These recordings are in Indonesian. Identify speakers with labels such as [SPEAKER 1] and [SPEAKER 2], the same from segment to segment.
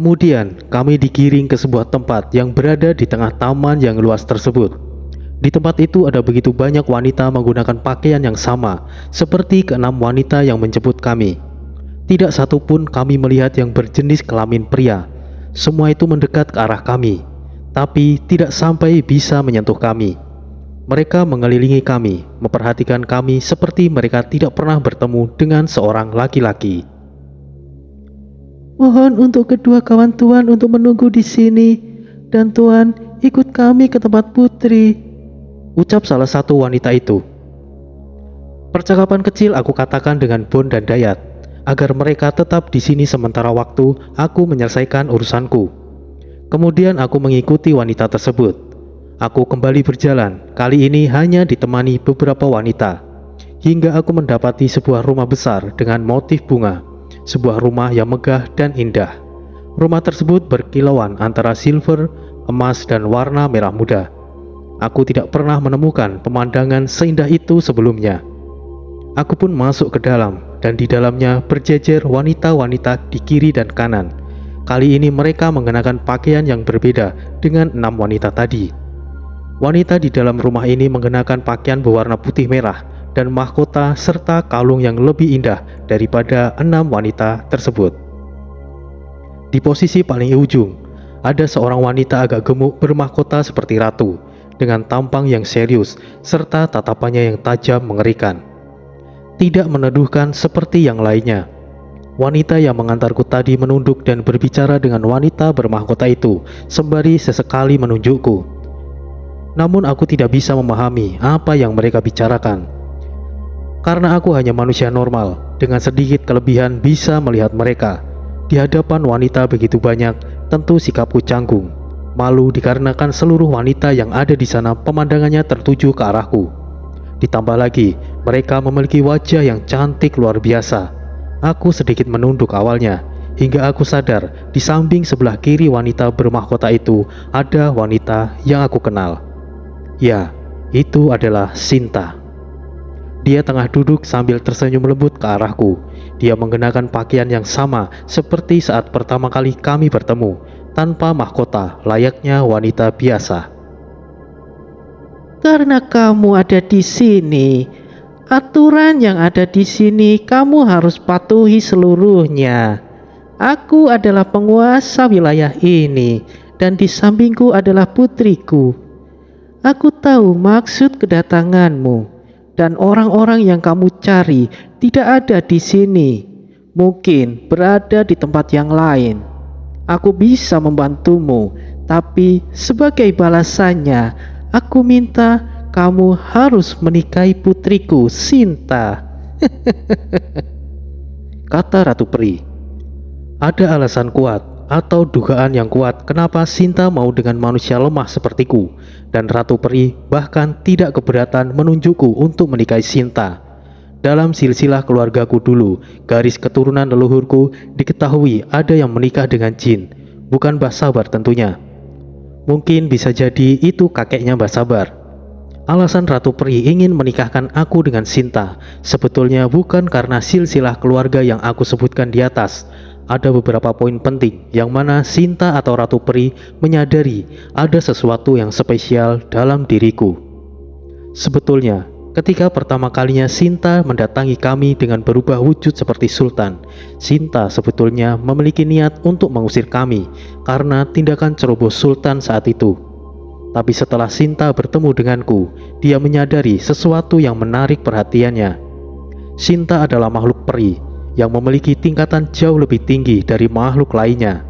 [SPEAKER 1] Kemudian kami digiring ke sebuah tempat yang berada di tengah taman yang luas tersebut. Di tempat itu ada begitu banyak wanita menggunakan pakaian yang sama, seperti keenam wanita yang menjemput kami. Tidak satu pun kami melihat yang berjenis kelamin pria. Semua itu mendekat ke arah kami, tapi tidak sampai bisa menyentuh kami. Mereka mengelilingi kami, memperhatikan kami seperti mereka tidak pernah bertemu dengan seorang laki-laki.
[SPEAKER 2] Mohon untuk kedua kawan Tuan untuk menunggu di sini, dan Tuan ikut kami ke tempat putri,
[SPEAKER 1] ucap salah satu wanita itu. Percakapan kecil aku katakan dengan Bon dan Dayat, agar mereka tetap di sini sementara waktu aku menyelesaikan urusanku. Kemudian aku mengikuti wanita tersebut. Aku kembali berjalan, kali ini hanya ditemani beberapa wanita, hingga aku mendapati sebuah rumah besar dengan motif bunga. Sebuah rumah yang megah dan indah. Rumah tersebut berkilauan antara silver, emas, dan warna merah muda. Aku tidak pernah menemukan pemandangan seindah itu sebelumnya. Aku pun masuk ke dalam, dan di dalamnya berjejer wanita-wanita di kiri dan kanan. Kali ini mereka mengenakan pakaian yang berbeda dengan 6 wanita tadi. Wanita di dalam rumah ini mengenakan pakaian berwarna putih merah dan mahkota serta kalung yang lebih indah daripada 6 wanita tersebut. Di posisi paling ujung, ada seorang wanita agak gemuk bermahkota seperti ratu, dengan tampang yang serius serta tatapannya yang tajam mengerikan. Tidak meneduhkan seperti yang lainnya. Wanita yang mengantarku tadi menunduk dan berbicara dengan wanita bermahkota itu, sembari sesekali menunjukku. Namun aku tidak bisa memahami apa yang mereka bicarakan. Karena aku hanya manusia normal, dengan sedikit kelebihan bisa melihat mereka. Di hadapan wanita begitu banyak, tentu sikapku canggung. Malu dikarenakan seluruh wanita yang ada di sana pemandangannya tertuju ke arahku. Ditambah lagi, mereka memiliki wajah yang cantik luar biasa. Aku sedikit menunduk awalnya, hingga aku sadar di samping sebelah kiri wanita bermahkota itu ada wanita yang aku kenal. Ya, itu adalah Sinta. Dia tengah duduk sambil tersenyum lembut ke arahku. Dia mengenakan pakaian yang sama seperti saat pertama kali kami bertemu, tanpa mahkota, layaknya wanita biasa.
[SPEAKER 2] Karena kamu ada di sini, aturan yang ada di sini kamu harus patuhi seluruhnya. Aku adalah penguasa wilayah ini, dan di sampingku adalah putriku. Aku tahu maksud kedatanganmu. Dan orang-orang yang kamu cari tidak ada di sini, mungkin berada di tempat yang lain. Aku bisa membantumu, tapi sebagai balasannya, aku minta kamu harus menikahi putriku, Sinta.
[SPEAKER 1] Kata Ratu Peri. Ada alasan kuat atau dugaan yang kuat kenapa Sinta mau dengan manusia lemah sepertiku, dan Ratu Peri bahkan tidak keberatan menunjukku untuk menikahi Sinta. Dalam silsilah keluargaku dulu, garis keturunan leluhurku diketahui ada yang menikah dengan jin, bukan Mbah Sabar tentunya. Mungkin bisa jadi itu kakeknya Mbah Sabar. Alasan Ratu Peri ingin menikahkan aku dengan Sinta sebetulnya bukan karena silsilah keluarga yang aku sebutkan di atas. Ada beberapa poin penting yang mana Sinta atau Ratu Peri menyadari ada sesuatu yang spesial dalam diriku. Sebetulnya, ketika pertama kalinya Sinta mendatangi kami dengan berubah wujud seperti Sultan, Sinta sebetulnya memiliki niat untuk mengusir kami karena tindakan ceroboh Sultan saat itu. Tapi setelah Sinta bertemu denganku, dia menyadari sesuatu yang menarik perhatiannya. Sinta adalah makhluk peri yang memiliki tingkatan jauh lebih tinggi dari makhluk lainnya.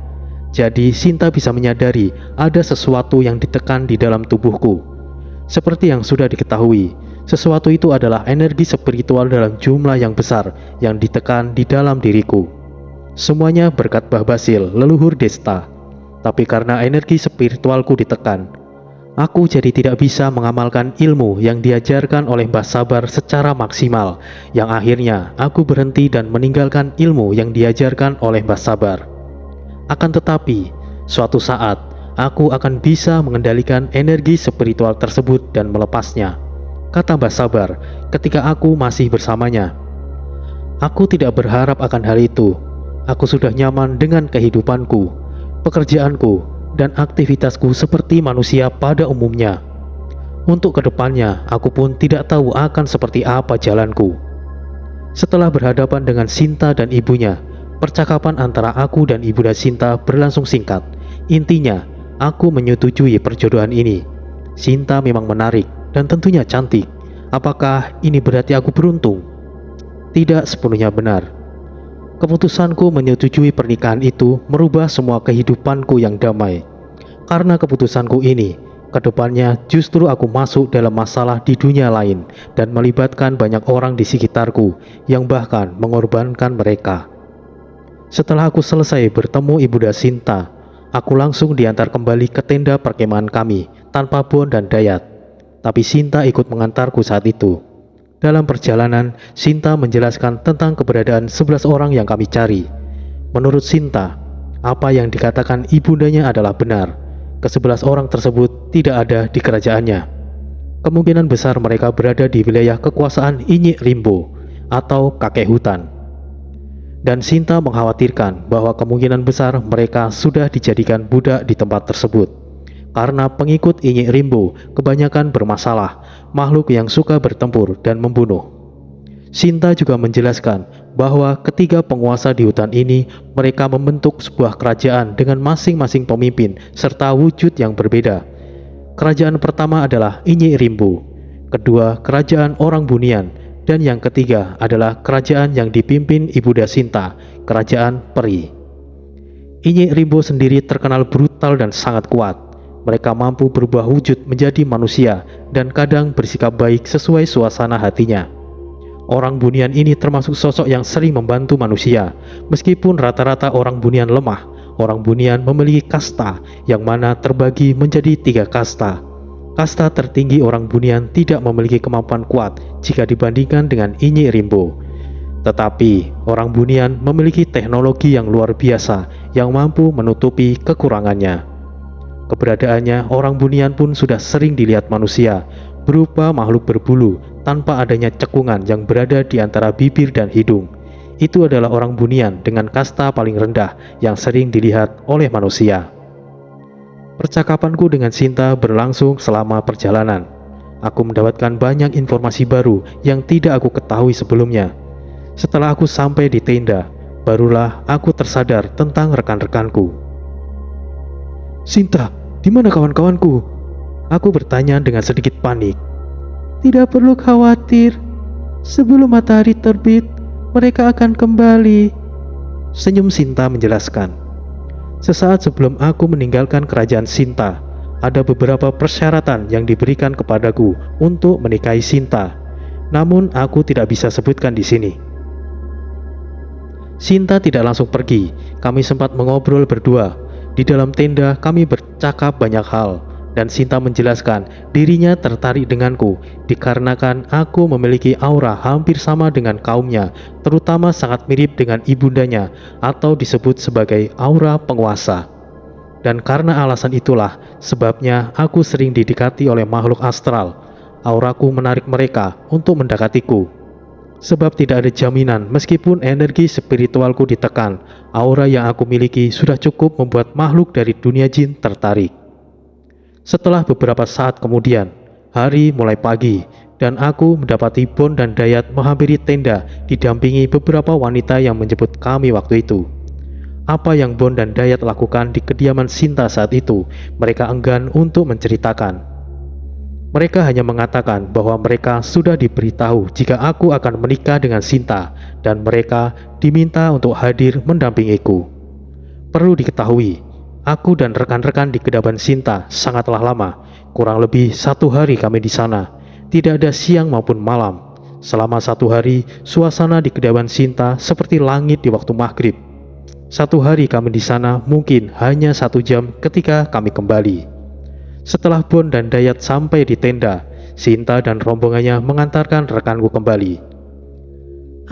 [SPEAKER 1] Jadi Sinta bisa menyadari ada sesuatu yang ditekan di dalam tubuhku. Seperti yang sudah diketahui, sesuatu itu adalah energi spiritual dalam jumlah yang besar yang ditekan di dalam diriku. Semuanya berkat Mbah Basil, leluhur Desta. Tapi karena energi spiritualku ditekan, aku jadi tidak bisa mengamalkan ilmu yang diajarkan oleh Mbah Sabar secara maksimal, yang akhirnya aku berhenti dan meninggalkan ilmu yang diajarkan oleh Mbah Sabar. Akan tetapi, suatu saat aku akan bisa mengendalikan energi spiritual tersebut dan melepasnya, kata Mbah Sabar ketika aku masih bersamanya. Aku tidak berharap akan hal itu. Aku sudah nyaman dengan kehidupanku. pekerjaanku, dan aktivitasku seperti manusia pada umumnya. Untuk kedepannya, aku pun tidak tahu akan seperti apa jalanku. Setelah berhadapan dengan Sinta dan ibunya, percakapan antara aku dan Ibunda Sinta berlangsung singkat. Intinya, aku menyetujui perjodohan ini. Sinta memang menarik dan tentunya cantik. Apakah ini berarti aku beruntung? Tidak sepenuhnya benar. Keputusanku menyetujui pernikahan itu merubah semua kehidupanku yang damai. Karena keputusanku ini, kedepannya justru aku masuk dalam masalah di dunia lain dan melibatkan banyak orang di sekitarku yang bahkan mengorbankan mereka. Setelah aku selesai bertemu Ibunda Sinta, aku langsung diantar kembali ke tenda perkemahan kami tanpa Bon dan Dayat. Tapi Sinta ikut mengantarku saat itu. Dalam perjalanan, Sinta menjelaskan tentang keberadaan 11 orang yang kami cari. Menurut Sinta, apa yang dikatakan ibundanya adalah benar. Ke-11 orang tersebut tidak ada di kerajaannya. Kemungkinan besar mereka berada di wilayah kekuasaan Inyek Rimbo atau kakek hutan. Dan Sinta mengkhawatirkan bahwa kemungkinan besar mereka sudah dijadikan budak di tempat tersebut. Karena pengikut Inyek Rimbo kebanyakan bermasalah, makhluk yang suka bertempur dan membunuh. Sinta juga menjelaskan bahwa ketiga penguasa di hutan ini mereka membentuk sebuah kerajaan dengan masing-masing pemimpin serta wujud yang berbeda. Kerajaan pertama adalah Inyek Rimbo, kedua kerajaan orang Bunian, dan yang ketiga adalah kerajaan yang dipimpin Ibunda Sinta, kerajaan peri. Inyek Rimbo sendiri terkenal brutal dan sangat kuat. Mereka mampu berubah wujud menjadi manusia dan kadang bersikap baik sesuai suasana hatinya. Orang Bunian ini termasuk sosok yang sering membantu manusia. Meskipun rata-rata orang Bunian lemah, orang Bunian memiliki kasta yang mana terbagi menjadi 3 kasta. Kasta tertinggi orang Bunian tidak memiliki kemampuan kuat jika dibandingkan dengan Inyek Rimbo. Tetapi orang Bunian memiliki teknologi yang luar biasa yang mampu menutupi kekurangannya. Keberadaannya orang Bunian pun sudah sering dilihat manusia, berupa makhluk berbulu tanpa adanya cekungan yang berada di antara bibir dan hidung. Itu adalah orang Bunian dengan kasta paling rendah yang sering dilihat oleh manusia. Percakapanku dengan Sinta berlangsung selama perjalanan. Aku mendapatkan banyak informasi baru yang tidak aku ketahui sebelumnya. Setelah aku sampai di tenda, barulah aku tersadar tentang rekan-rekanku. "Sinta, di mana kawan-kawanku?" Aku bertanya dengan sedikit panik.
[SPEAKER 2] Tidak perlu khawatir. Sebelum matahari terbit, mereka akan kembali.
[SPEAKER 1] Senyum Sinta menjelaskan. Sesaat sebelum aku meninggalkan kerajaan Sinta, ada beberapa persyaratan yang diberikan kepadaku untuk menikahi Sinta. Namun aku tidak bisa sebutkan di sini. Sinta tidak langsung pergi. Kami sempat mengobrol berdua. Di dalam tenda kami bercakap banyak hal. Dan Sinta menjelaskan dirinya tertarik denganku dikarenakan aku memiliki aura hampir sama dengan kaumnya, terutama sangat mirip dengan ibundanya atau disebut sebagai aura penguasa. Dan karena alasan itulah sebabnya aku sering didekati oleh makhluk astral. Auraku menarik mereka untuk mendekatiku. Sebab tidak ada jaminan meskipun energi spiritualku ditekan, aura yang aku miliki sudah cukup membuat makhluk dari dunia jin tertarik. Setelah beberapa saat kemudian, hari mulai pagi dan aku mendapati Bon dan Dayat menghampiri tenda didampingi beberapa wanita yang menjemput kami waktu itu. Apa yang Bon dan Dayat lakukan di kediaman Sinta saat itu, mereka enggan untuk menceritakan. Mereka hanya mengatakan bahwa mereka sudah diberitahu jika aku akan menikah dengan Sinta dan mereka diminta untuk hadir mendampingiku. Perlu diketahui, aku dan rekan-rekan di kediaman Sinta sangatlah lama, kurang lebih 1 hari kami di sana. Tidak ada siang maupun malam. Selama 1 hari, suasana di kediaman Sinta seperti langit di waktu maghrib. 1 hari kami di sana mungkin hanya 1 jam ketika kami kembali. Setelah Bon dan Dayat sampai di tenda, Sinta dan rombongannya mengantarkan rekanku kembali.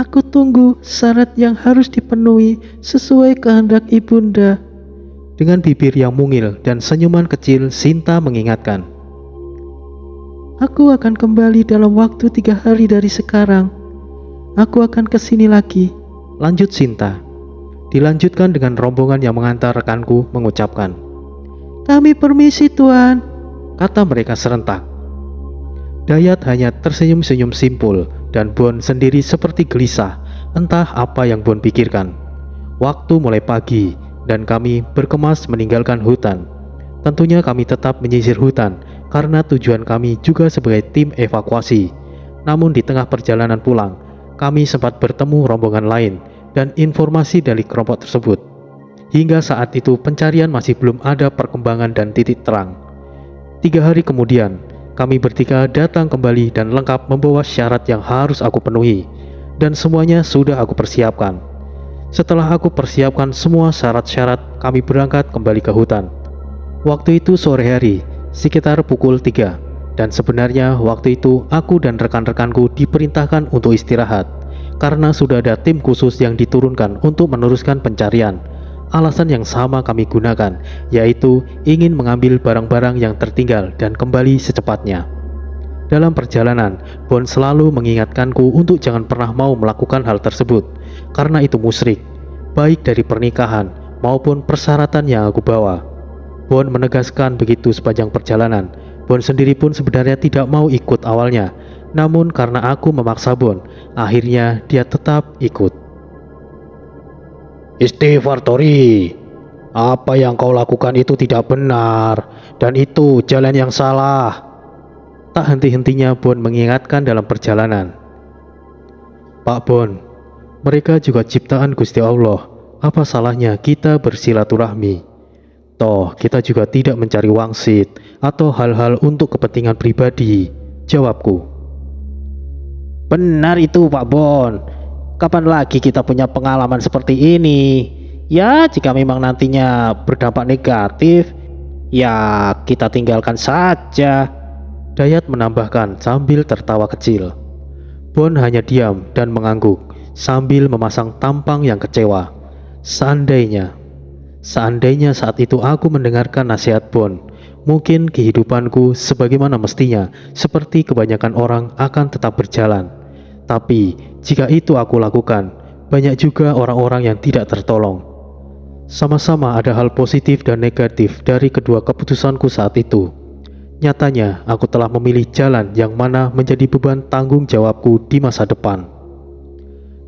[SPEAKER 2] Aku tunggu syarat yang harus dipenuhi sesuai kehendak ibunda.
[SPEAKER 1] Dengan bibir yang mungil dan senyuman kecil, Sinta mengingatkan.
[SPEAKER 2] Aku akan kembali dalam waktu 3 hari dari sekarang. Aku akan kesini lagi,
[SPEAKER 1] lanjut Sinta. Dilanjutkan dengan rombongan yang mengantar rekanku mengucapkan,
[SPEAKER 2] "Kami permisi Tuan."
[SPEAKER 1] kata mereka serentak. Dayat hanya tersenyum-senyum simpul dan Bon sendiri seperti gelisah, entah apa yang Bon pikirkan. Waktu mulai pagi dan kami berkemas meninggalkan hutan. Tentunya kami tetap menyisir hutan karena tujuan kami juga sebagai tim evakuasi. Namun di tengah perjalanan pulang, kami sempat bertemu rombongan lain dan informasi dari kelompok tersebut. Hingga saat itu pencarian masih belum ada perkembangan dan titik terang. 3 hari kemudian, kami bertiga datang kembali dan lengkap membawa syarat yang harus aku penuhi, dan semuanya sudah aku persiapkan. Setelah aku persiapkan semua syarat-syarat, kami berangkat kembali ke hutan. Waktu itu sore hari, sekitar pukul 3, dan sebenarnya waktu itu aku dan rekan-rekanku diperintahkan untuk istirahat, karena sudah ada tim khusus yang diturunkan untuk meneruskan pencarian. Alasan yang sama kami gunakan, yaitu ingin mengambil barang-barang yang tertinggal dan kembali secepatnya. Dalam perjalanan, Bon selalu mengingatkanku untuk jangan pernah mau melakukan hal tersebut, karena itu musyrik, baik dari pernikahan maupun persyaratan yang aku bawa. Bon menegaskan begitu sepanjang perjalanan. Bon sendiri pun sebenarnya tidak mau ikut awalnya, namun karena aku memaksa Bon, akhirnya dia tetap ikut. Istighfar Tori, apa yang kau lakukan itu tidak benar, dan itu jalan yang salah. Tak henti-hentinya Bon mengingatkan dalam perjalanan. Pak Bon, mereka juga ciptaan Gusti Allah. Apa salahnya kita bersilaturahmi? Toh kita juga tidak mencari wangsit atau hal-hal untuk kepentingan pribadi, jawabku.
[SPEAKER 2] Benar itu Pak Bon. Kapan lagi kita punya pengalaman seperti ini? Ya, jika memang nantinya berdampak negatif, ya kita tinggalkan saja.
[SPEAKER 1] Dayat menambahkan sambil tertawa kecil. Bon hanya diam dan mengangguk sambil memasang tampang yang kecewa. Seandainya saat itu aku mendengarkan nasihat Bon, mungkin kehidupanku sebagaimana mestinya seperti kebanyakan orang akan tetap berjalan. Tapi jika itu aku lakukan, banyak juga orang-orang yang tidak tertolong. Sama-sama ada hal positif dan negatif dari kedua keputusanku saat itu. Nyatanya, aku telah memilih jalan yang mana menjadi beban tanggung jawabku di masa depan.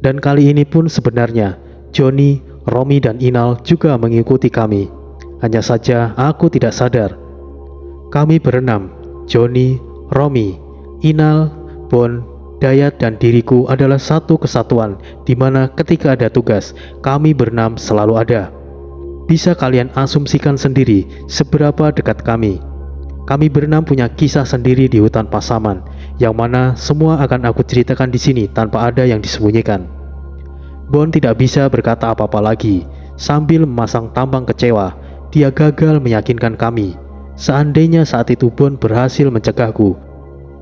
[SPEAKER 1] Dan kali ini pun sebenarnya, Johnny, Romi, dan Inal juga mengikuti kami. Hanya saja aku tidak sadar. Kami berenam, Johnny, Romi, Inal, Bon, Dayat, dan diriku adalah satu kesatuan di mana ketika ada tugas, kami berenam selalu ada. Bisa kalian asumsikan sendiri seberapa dekat kami. Kami berenam punya kisah sendiri di hutan Pasaman, yang mana semua akan aku ceritakan di sini tanpa ada yang disembunyikan. Bon tidak bisa berkata apa-apa lagi. Sambil memasang tampang kecewa, dia gagal meyakinkan kami. Seandainya saat itu Bon berhasil mencegahku,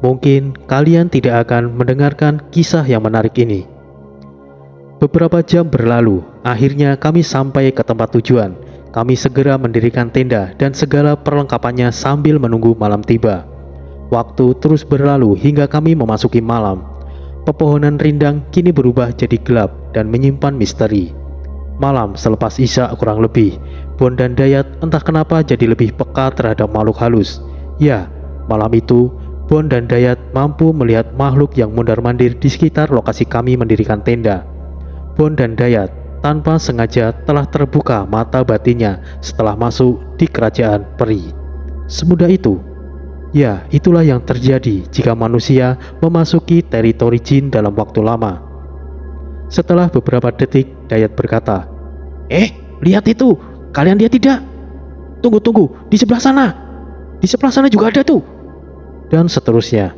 [SPEAKER 1] mungkin kalian tidak akan mendengarkan kisah yang menarik ini. Beberapa jam berlalu, akhirnya kami sampai ke tempat tujuan. Kami segera mendirikan tenda dan segala perlengkapannya sambil menunggu malam tiba. Waktu terus berlalu hingga kami memasuki malam. Pepohonan rindang kini berubah jadi gelap dan menyimpan misteri. Malam selepas Isya kurang lebih, Bon dan Dayat entah kenapa jadi lebih peka terhadap makhluk halus. Ya, malam itu Bon dan Dayat mampu melihat makhluk yang mondar-mandir di sekitar lokasi kami mendirikan tenda. Bon dan Dayat tanpa sengaja telah terbuka mata batinnya setelah masuk di kerajaan peri. Semudah itu. Ya, itulah yang terjadi jika manusia memasuki teritori jin dalam waktu lama. Setelah beberapa detik, Dayat berkata, lihat itu, kalian lihat tidak? Tunggu, di sebelah sana. Di sebelah sana juga ada tuh. Dan seterusnya.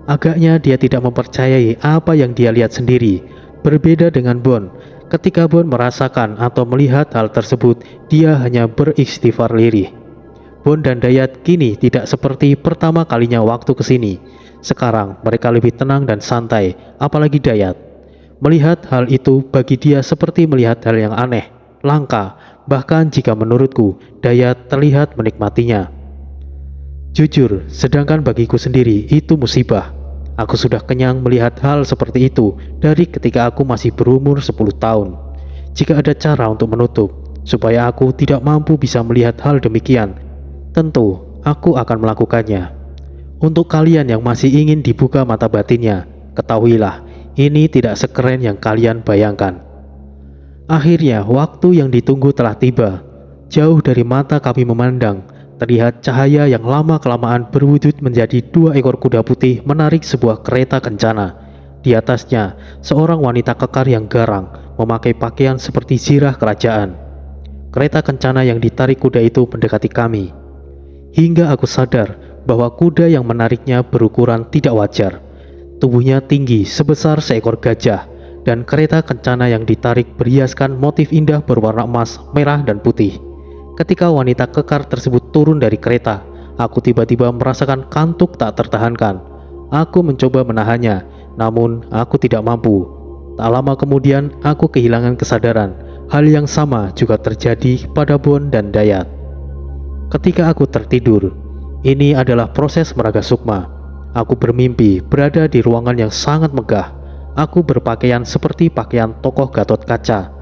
[SPEAKER 1] Agaknya dia tidak mempercayai apa yang dia lihat sendiri. Berbeda dengan Bon. Ketika Bon merasakan atau melihat hal tersebut, dia hanya beristighfar lirih. Bon dan Dayat kini tidak seperti pertama kalinya waktu kesini. Sekarang mereka lebih tenang dan santai, apalagi Dayat. Melihat hal itu bagi dia seperti melihat hal yang aneh, langka, bahkan jika menurutku, Dayat terlihat menikmatinya. Jujur, sedangkan bagiku sendiri itu musibah. Aku sudah kenyang melihat hal seperti itu dari ketika aku masih berumur 10 tahun. jika ada cara untuk menutup, supaya aku tidak mampu bisa melihat hal demikian, tentu aku akan melakukannya. Untuk kalian yang masih ingin dibuka mata batinnya, ketahuilah, ini tidak sekeren yang kalian bayangkan. Akhirnya, waktu yang ditunggu telah tiba. Jauh dari mata kami memandang, terlihat cahaya yang lama-kelamaan berwujud menjadi 2 ekor kuda putih menarik sebuah kereta kencana. Di atasnya, seorang wanita kekar yang garang, memakai pakaian seperti zirah kerajaan. Kereta kencana yang ditarik kuda itu mendekati kami. Hingga aku sadar bahwa kuda yang menariknya berukuran tidak wajar. Tubuhnya tinggi sebesar seekor gajah, dan kereta kencana yang ditarik berhiaskan motif indah berwarna emas, merah, dan putih. Ketika wanita kekar tersebut turun dari kereta, aku tiba-tiba merasakan kantuk tak tertahankan. Aku mencoba menahannya, namun aku tidak mampu. Tak lama kemudian, aku kehilangan kesadaran. Hal yang sama juga terjadi pada Bon dan Dayat. Ketika aku tertidur, ini adalah proses meraga sukma. Aku bermimpi berada di ruangan yang sangat megah. Aku berpakaian seperti pakaian tokoh Gatot Kaca.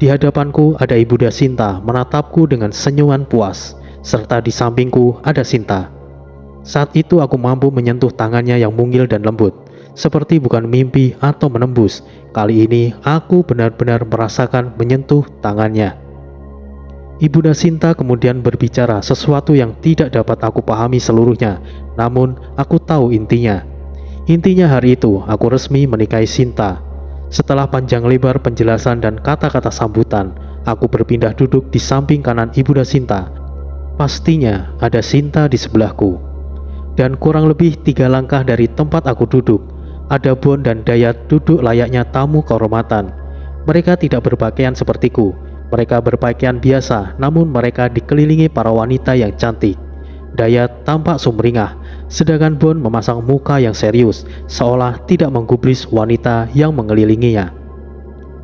[SPEAKER 1] Di hadapanku ada Ibunda Sinta menatapku dengan senyuman puas, serta di sampingku ada Sinta. Saat itu aku mampu menyentuh tangannya yang mungil dan lembut, seperti bukan mimpi atau menembus. Kali ini aku benar-benar merasakan menyentuh tangannya. Ibunda Sinta kemudian berbicara sesuatu yang tidak dapat aku pahami seluruhnya, namun aku tahu intinya. Intinya hari itu aku resmi menikahi Sinta. Setelah panjang lebar penjelasan dan kata-kata sambutan, aku berpindah duduk di samping kanan Ibunda Sinta. Pastinya ada Sinta di sebelahku. Dan kurang lebih 3 langkah dari tempat aku duduk, ada Bon dan Dayat duduk layaknya tamu kehormatan. Mereka tidak berpakaian sepertiku. Mereka berpakaian biasa, namun mereka dikelilingi para wanita yang cantik. Dayat tampak sumringah, sedangkan Bon memasang muka yang serius, seolah tidak menggubris wanita yang mengelilinginya.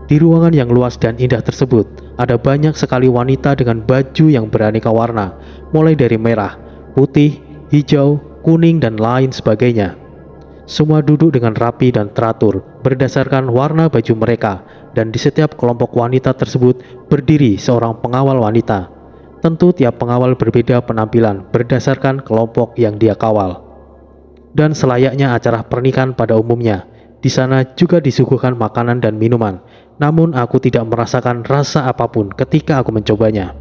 [SPEAKER 1] Di ruangan yang luas dan indah tersebut, ada banyak sekali wanita dengan baju yang beraneka warna, mulai dari merah, putih, hijau, kuning, dan lain sebagainya. Semua duduk dengan rapi dan teratur berdasarkan warna baju mereka, dan di setiap kelompok wanita tersebut berdiri seorang pengawal wanita. Tentu tiap pengawal berbeda penampilan berdasarkan kelompok yang dia kawal. Dan selayaknya acara pernikahan pada umumnya, di sana juga disuguhkan makanan dan minuman, namun aku tidak merasakan rasa apapun ketika aku mencobanya.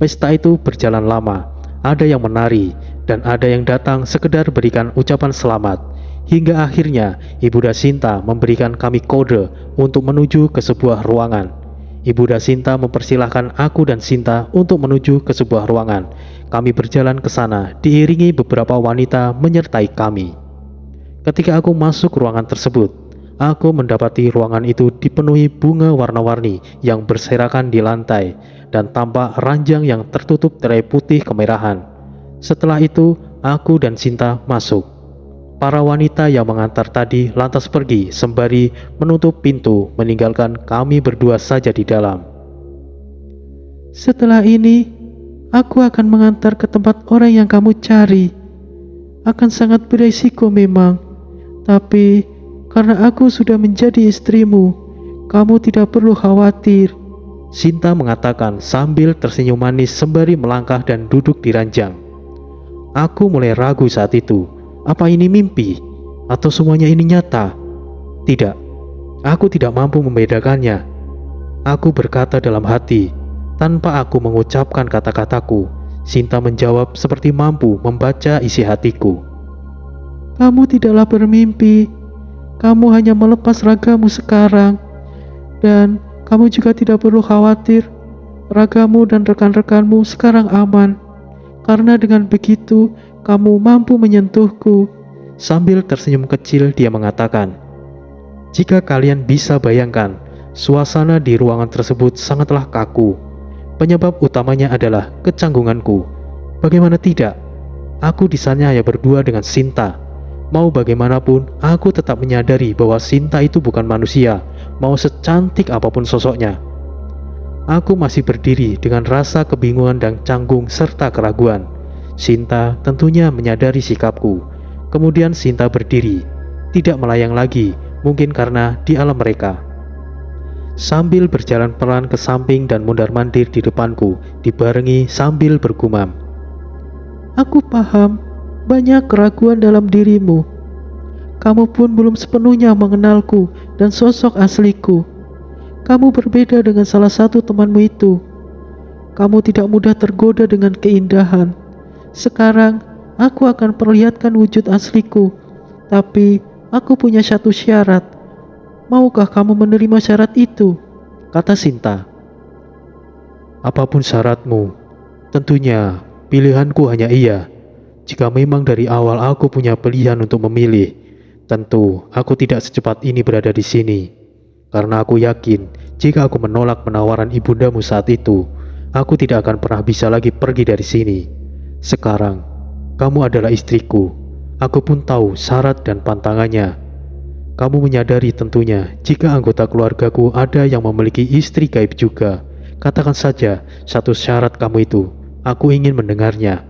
[SPEAKER 1] Pesta itu berjalan lama, ada yang menari, dan ada yang datang sekedar berikan ucapan selamat. Hingga akhirnya Ibunda Sinta memberikan kami kode untuk menuju ke sebuah ruangan. Ibunda Sinta mempersilahkan aku dan Sinta untuk menuju ke sebuah ruangan. Kami berjalan ke sana diiringi beberapa wanita menyertai kami. Ketika aku masuk ruangan tersebut, aku mendapati ruangan itu dipenuhi bunga warna-warni yang berserakan di lantai, dan tampak ranjang yang tertutup tirai putih kemerahan. Setelah itu, aku dan Sinta masuk. Para wanita yang mengantar tadi lantas pergi sembari menutup pintu, meninggalkan kami berdua saja di dalam.
[SPEAKER 2] Setelah ini, aku akan mengantar ke tempat orang yang kamu cari. Akan sangat beresiko memang, tapi karena aku sudah menjadi istrimu, kamu tidak perlu khawatir,
[SPEAKER 1] Sinta mengatakan sambil tersenyum manis sembari melangkah dan duduk di ranjang. Aku mulai ragu saat itu. Apa ini mimpi? Atau semuanya ini nyata? Tidak, aku tidak mampu membedakannya. Aku berkata dalam hati, tanpa aku mengucapkan kata-kataku. Sinta menjawab seperti mampu membaca isi hatiku.
[SPEAKER 2] Kamu tidaklah bermimpi. Kamu hanya melepas ragamu sekarang. Dan kamu juga tidak perlu khawatir. Ragamu dan rekan-rekanmu sekarang aman. Karena dengan begitu, kamu mampu menyentuhku.
[SPEAKER 1] Sambil tersenyum kecil dia mengatakan, jika kalian bisa bayangkan, suasana di ruangan tersebut sangatlah kaku. Penyebab utamanya adalah kecanggunganku. Bagaimana tidak? Aku di sana hanya berdua dengan Sinta. Mau bagaimanapun, aku tetap menyadari bahwa Sinta itu bukan manusia, mau secantik apapun sosoknya. Aku masih berdiri dengan rasa kebingungan dan canggung serta keraguan. Sinta tentunya menyadari sikapku. Kemudian Sinta berdiri, tidak melayang lagi, mungkin karena di alam mereka. sambil berjalan pelan ke samping dan mundar-mandir di depanku, dibarengi sambil bergumam.
[SPEAKER 2] Aku paham banyak keraguan dalam dirimu. Kamu pun belum sepenuhnya mengenalku dan sosok asliku. Kamu berbeda dengan salah satu temanmu itu. Kamu tidak mudah tergoda dengan keindahan. Sekarang, aku akan perlihatkan wujud asliku. Tapi, aku punya satu syarat. Maukah kamu menerima syarat itu?
[SPEAKER 1] Kata Sinta. Apapun syaratmu, tentunya pilihanku hanya iya. Jika memang dari awal aku punya pilihan untuk memilih, tentu aku tidak secepat ini berada di sini. Karena aku yakin, jika aku menolak penawaran ibundamu saat itu, aku tidak akan pernah bisa lagi pergi dari sini. Sekarang, kamu adalah istriku. Aku pun tahu syarat dan pantangannya. Kamu menyadari tentunya, jika anggota keluargaku ada yang memiliki istri gaib juga. Katakan saja satu syarat kamu itu. Aku ingin mendengarnya.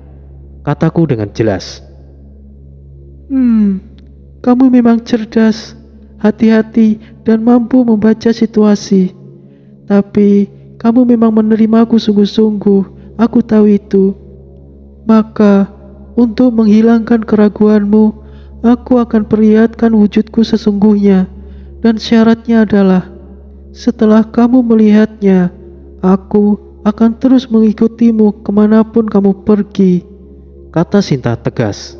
[SPEAKER 1] Kataku dengan jelas.
[SPEAKER 2] Kamu memang cerdas, hati-hati, dan mampu membaca situasi. Tapi, kamu memang menerimaku sungguh-sungguh, aku tahu itu. Maka, untuk menghilangkan keraguanmu, aku akan perlihatkan wujudku sesungguhnya. Dan syaratnya adalah, setelah kamu melihatnya, aku akan terus mengikutimu kemanapun kamu pergi.
[SPEAKER 1] Kata Sinta tegas.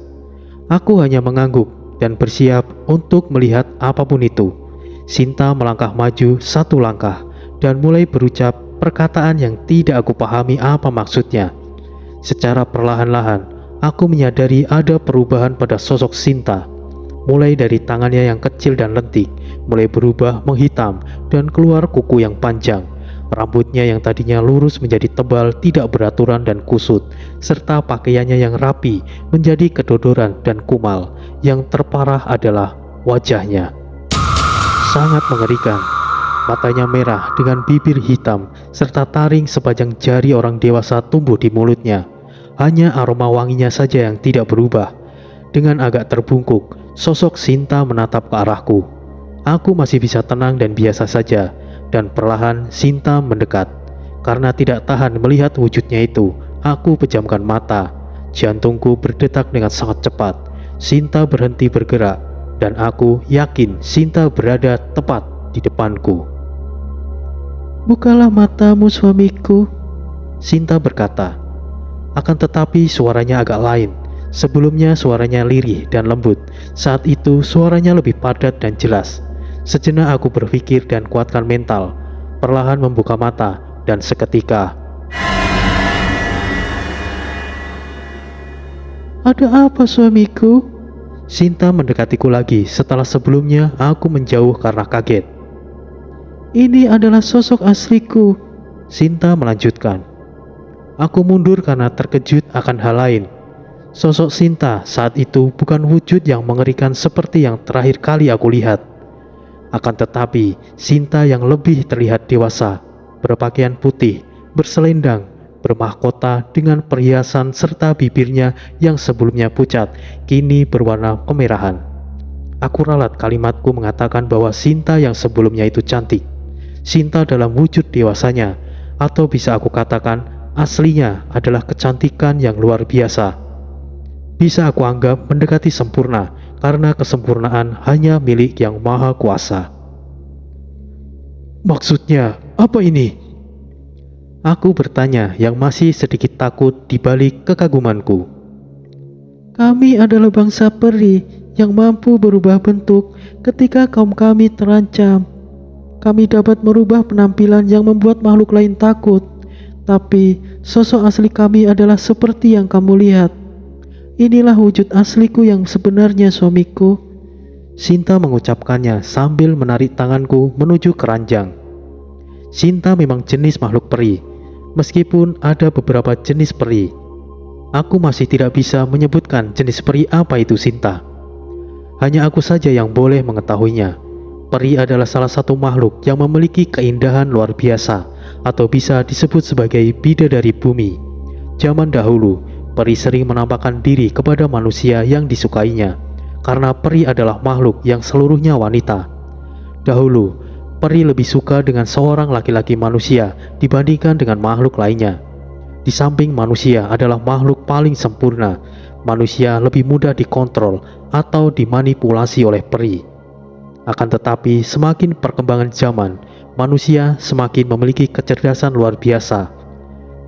[SPEAKER 1] Aku hanya mengangguk dan bersiap untuk melihat apapun itu. Sinta melangkah maju satu langkah dan mulai berucap perkataan yang tidak aku pahami apa maksudnya. Secara perlahan-lahan, aku menyadari ada perubahan pada sosok Sinta. Mulai dari tangannya yang kecil dan lentik, mulai berubah menghitam dan keluar kuku yang panjang. Rambutnya yang tadinya lurus menjadi tebal, tidak beraturan dan kusut, serta pakaiannya yang rapi menjadi kedodoran dan kumal. Yang terparah adalah wajahnya. Sangat mengerikan. Matanya merah dengan bibir hitam, serta taring sepanjang jari orang dewasa tumbuh di mulutnya. Hanya aroma wanginya saja yang tidak berubah. Dengan agak terbungkuk, sosok Sinta menatap ke arahku. Aku masih bisa tenang dan biasa saja, dan perlahan Sinta mendekat. Karena tidak tahan melihat wujudnya itu, aku pejamkan mata. Jantungku berdetak dengan sangat cepat. Sinta berhenti bergerak, dan aku yakin Sinta berada tepat di depanku.
[SPEAKER 2] Bukalah matamu, suamiku,
[SPEAKER 1] Sinta berkata. Akan tetapi suaranya agak lain. Sebelumnya suaranya lirih dan lembut. Saat itu suaranya lebih padat dan jelas. Sejenak aku berpikir dan kuatkan mental. Perlahan membuka mata dan seketika.
[SPEAKER 2] Ada apa, suamiku?
[SPEAKER 1] Sinta mendekatiku lagi setelah sebelumnya aku menjauh karena kaget.
[SPEAKER 2] Ini adalah sosok asliku,
[SPEAKER 1] Sinta melanjutkan. Aku mundur karena terkejut akan hal lain. Sosok Sinta saat itu bukan wujud yang mengerikan seperti yang terakhir kali aku lihat. Akan tetapi, Sinta yang lebih terlihat dewasa, berpakaian putih, berselendang, bermahkota dengan perhiasan serta bibirnya yang sebelumnya pucat, kini berwarna kemerahan. Aku ralat kalimatku mengatakan bahwa Sinta yang sebelumnya itu cantik. Sinta dalam wujud dewasanya, atau bisa aku katakan aslinya adalah kecantikan yang luar biasa. Bisa aku anggap mendekati sempurna, karena kesempurnaan hanya milik Yang Maha Kuasa. Maksudnya, apa ini? Aku bertanya yang masih sedikit takut di balik kekagumanku.
[SPEAKER 2] Kami adalah bangsa peri yang mampu berubah bentuk ketika kaum kami terancam. Kami dapat merubah penampilan yang membuat makhluk lain takut. Tapi sosok asli kami adalah seperti yang kamu lihat. Inilah wujud asliku yang sebenarnya, suamiku.
[SPEAKER 1] Sinta mengucapkannya sambil menarik tanganku menuju keranjang. Sinta memang jenis makhluk peri. Meskipun ada beberapa jenis peri, aku masih tidak bisa menyebutkan jenis peri apa itu Sinta. Hanya aku saja yang boleh mengetahuinya. Peri adalah salah satu makhluk yang memiliki keindahan luar biasa, atau bisa disebut sebagai bidadari bumi. Zaman dahulu, peri sering menampakkan diri kepada manusia yang disukainya, karena peri adalah makhluk yang seluruhnya wanita. Dahulu, Peri lebih suka dengan seorang laki-laki manusia dibandingkan dengan makhluk lainnya. Di samping manusia adalah makhluk paling sempurna, manusia lebih mudah dikontrol atau dimanipulasi oleh peri. Akan tetapi, semakin perkembangan zaman, manusia semakin memiliki kecerdasan luar biasa.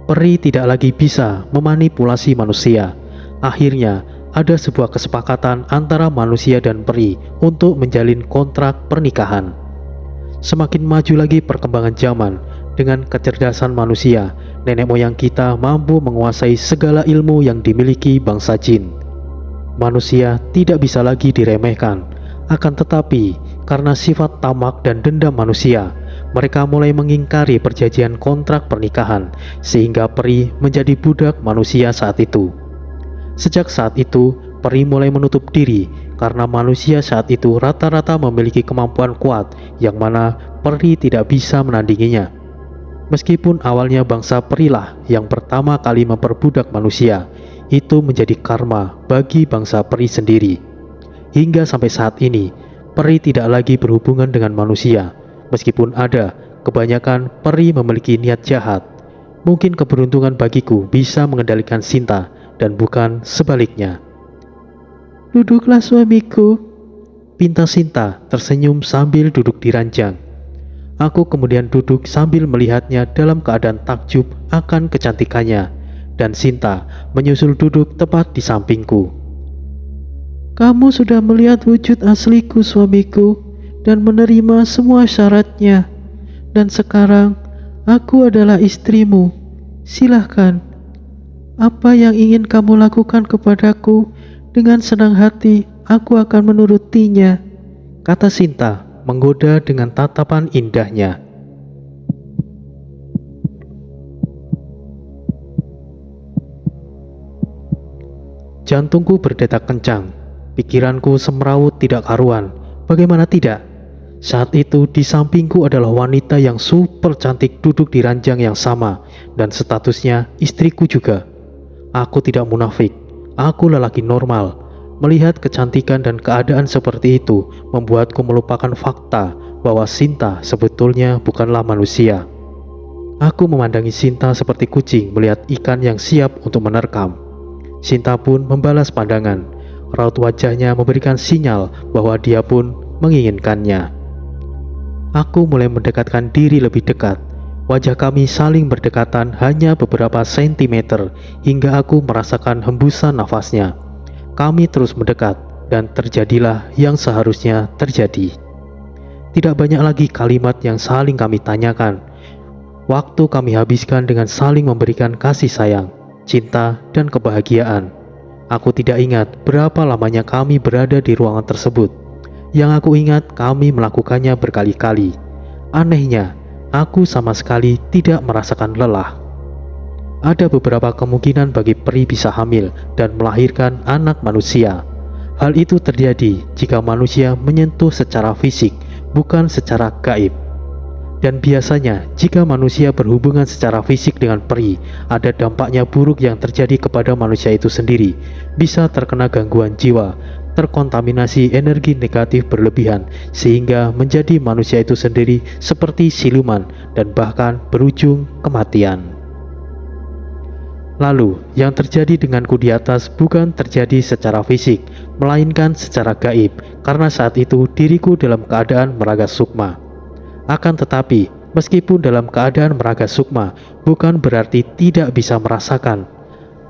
[SPEAKER 1] Peri tidak lagi bisa memanipulasi manusia. Akhirnya, ada sebuah kesepakatan antara manusia dan peri untuk menjalin kontrak pernikahan. Semakin maju lagi perkembangan zaman, dengan kecerdasan manusia, nenek moyang kita mampu menguasai segala ilmu yang dimiliki bangsa jin. Manusia tidak bisa lagi diremehkan. Akan tetapi, karena sifat tamak dan dendam manusia, mereka mulai mengingkari perjanjian kontrak pernikahan, sehingga peri menjadi budak manusia saat itu. Sejak saat itu, peri mulai menutup diri karena manusia saat itu rata-rata memiliki kemampuan kuat yang mana peri tidak bisa menandinginya. Meskipun awalnya bangsa perilah yang pertama kali memperbudak manusia, itu menjadi karma bagi bangsa peri sendiri. Hingga sampai saat ini, peri tidak lagi berhubungan dengan manusia. Meskipun ada, kebanyakan peri memiliki niat jahat. Mungkin keberuntungan bagiku bisa mengendalikan Sinta dan bukan sebaliknya.
[SPEAKER 2] Duduklah suamiku.
[SPEAKER 1] Pinta Sinta tersenyum sambil duduk di ranjang. Aku kemudian duduk sambil melihatnya dalam keadaan takjub akan kecantikannya, dan Sinta menyusul duduk tepat di sampingku.
[SPEAKER 2] Kamu sudah melihat wujud asliku suamiku dan menerima semua syaratnya. Dan sekarang aku adalah istrimu. Silahkan. Apa yang ingin kamu lakukan kepadaku, dengan senang hati aku akan menurutinya,
[SPEAKER 1] kata Sinta menggoda dengan tatapan indahnya. Jantungku berdetak kencang, pikiranku semrawut tidak karuan. Bagaimana tidak? Saat itu di sampingku adalah wanita yang super cantik duduk di ranjang yang sama, dan statusnya istriku juga. Aku tidak munafik. Aku lelaki normal. Melihat kecantikan dan keadaan seperti itu membuatku melupakan fakta bahwa Sinta sebetulnya bukanlah manusia. Aku memandangi Sinta seperti kucing melihat ikan yang siap untuk menerkam. Sinta pun membalas pandangan. Raut wajahnya memberikan sinyal bahwa dia pun menginginkannya. Aku mulai mendekatkan diri lebih dekat. Wajah kami saling berdekatan hanya beberapa sentimeter hingga aku merasakan hembusan nafasnya. Kami terus mendekat dan terjadilah yang seharusnya terjadi. Tidak banyak lagi kalimat yang saling kami tanyakan. Waktu kami habiskan dengan saling memberikan kasih sayang, cinta, dan kebahagiaan. Aku tidak ingat berapa lamanya kami berada di ruangan tersebut. Yang aku ingat kami melakukannya berkali-kali. Anehnya, aku sama sekali tidak merasakan lelah. Ada beberapa kemungkinan bagi peri bisa hamil dan melahirkan anak manusia. Hal itu terjadi jika manusia menyentuh secara fisik, bukan secara gaib. Dan biasanya jika manusia berhubungan secara fisik dengan peri, ada dampaknya buruk yang terjadi kepada manusia itu sendiri. Bisa terkena gangguan jiwa, terkontaminasi energi negatif berlebihan, sehingga menjadi manusia itu sendiri seperti siluman dan bahkan berujung kematian. Lalu, yang terjadi denganku di atas bukan terjadi secara fisik, melainkan secara gaib, karena saat itu diriku dalam keadaan meraga sukma. Akan tetapi, meskipun dalam keadaan meraga sukma, bukan berarti tidak bisa merasakan.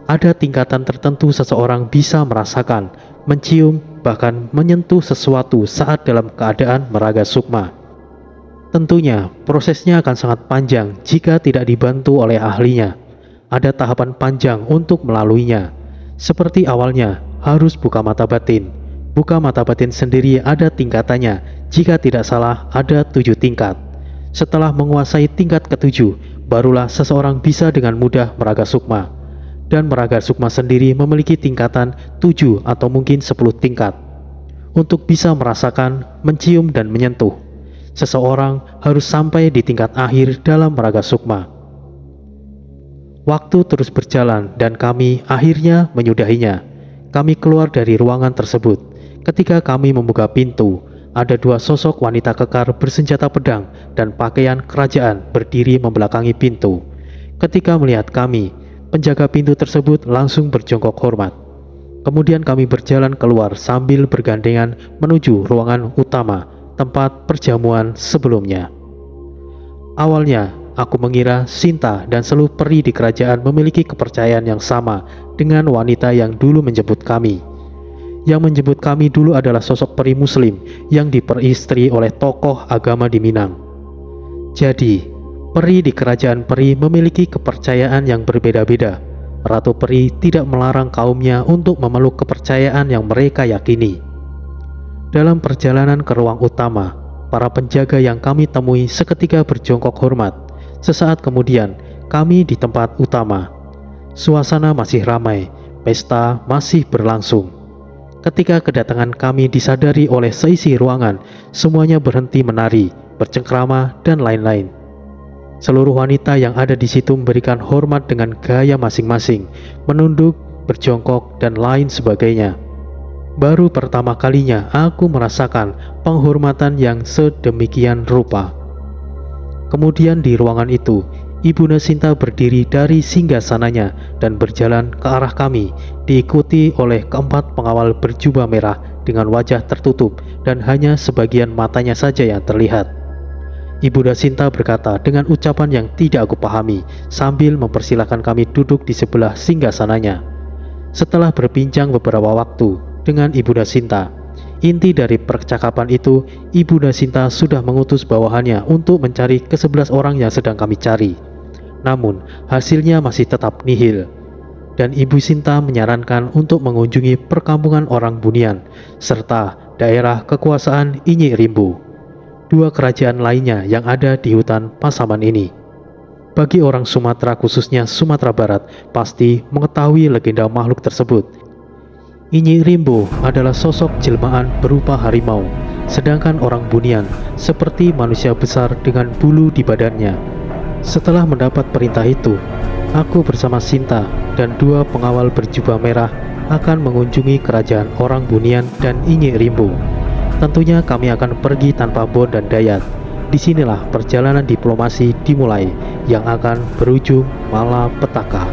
[SPEAKER 1] Ada tingkatan tertentu seseorang bisa merasakan, mencium, bahkan menyentuh sesuatu saat dalam keadaan meraga sukma. Tentunya, prosesnya akan sangat panjang jika tidak dibantu oleh ahlinya. Ada tahapan panjang untuk melaluinya. Seperti awalnya, harus buka mata batin. Buka mata batin sendiri ada tingkatannya. Jika tidak salah, ada 7 tingkat. Setelah menguasai tingkat ke-7, barulah seseorang bisa dengan mudah meraga sukma. Dan meraga sukma sendiri memiliki tingkatan 7 atau mungkin 10 tingkat. Untuk bisa merasakan, mencium, dan menyentuh, seseorang harus sampai di tingkat akhir dalam meraga sukma. Waktu terus berjalan dan kami akhirnya menyudahinya. Kami keluar dari ruangan tersebut. Ketika kami membuka pintu, Ada dua sosok wanita kekar bersenjata pedang dan pakaian kerajaan berdiri membelakangi pintu. Ketika melihat kami, penjaga pintu tersebut langsung berjongkok hormat. Kemudian kami berjalan keluar sambil bergandengan menuju ruangan utama, tempat perjamuan sebelumnya. Awalnya, aku mengira Sinta dan seluruh peri di kerajaan memiliki kepercayaan yang sama dengan wanita yang dulu menjemput kami. Yang menjemput kami dulu adalah sosok peri muslim yang diperistri oleh tokoh agama di Minang. Jadi, peri di kerajaan peri memiliki kepercayaan yang berbeda-beda. Ratu peri tidak melarang kaumnya untuk memeluk kepercayaan yang mereka yakini. Dalam perjalanan ke ruang utama, para penjaga yang kami temui seketika berjongkok hormat. Sesaat kemudian, kami di tempat utama. Suasana masih ramai, pesta masih berlangsung. Ketika kedatangan kami disadari oleh seisi ruangan, semuanya berhenti menari, bercengkrama, dan lain-lain. Seluruh wanita yang ada di situ memberikan hormat dengan gaya masing-masing, menunduk, berjongkok, dan lain sebagainya. Baru pertama kalinya aku merasakan penghormatan yang sedemikian rupa. Kemudian di ruangan itu, Ibunda Sinta berdiri dari singgasananya dan berjalan ke arah kami, diikuti oleh keempat pengawal berjubah merah dengan wajah tertutup dan hanya sebagian matanya saja yang terlihat. Ibunda Sinta berkata dengan ucapan yang tidak aku pahami sambil mempersilahkan kami duduk di sebelah singgasananya. Setelah berbincang beberapa waktu dengan Ibunda Sinta, inti dari percakapan itu, Ibunda Sinta sudah mengutus bawahannya untuk mencari ke-11 orang yang sedang kami cari. Namun, hasilnya masih tetap nihil. Dan Ibu Sinta menyarankan untuk mengunjungi perkampungan orang Bunian, serta daerah kekuasaan Inyi Rimbu, dua kerajaan lainnya yang ada di hutan Pasaman ini. Bagi orang Sumatera, khususnya Sumatera Barat, pasti mengetahui legenda makhluk tersebut. Inyi Rimbo adalah sosok jelmaan berupa harimau, sedangkan orang Bunian seperti manusia besar dengan bulu di badannya. Setelah mendapat perintah itu, aku bersama Sinta dan dua pengawal berjubah merah akan mengunjungi kerajaan orang Bunian dan Inyi Rimbo. Tentunya kami akan pergi tanpa Bon dan Dayat. Disinilah perjalanan diplomasi dimulai yang akan berujung malapetaka.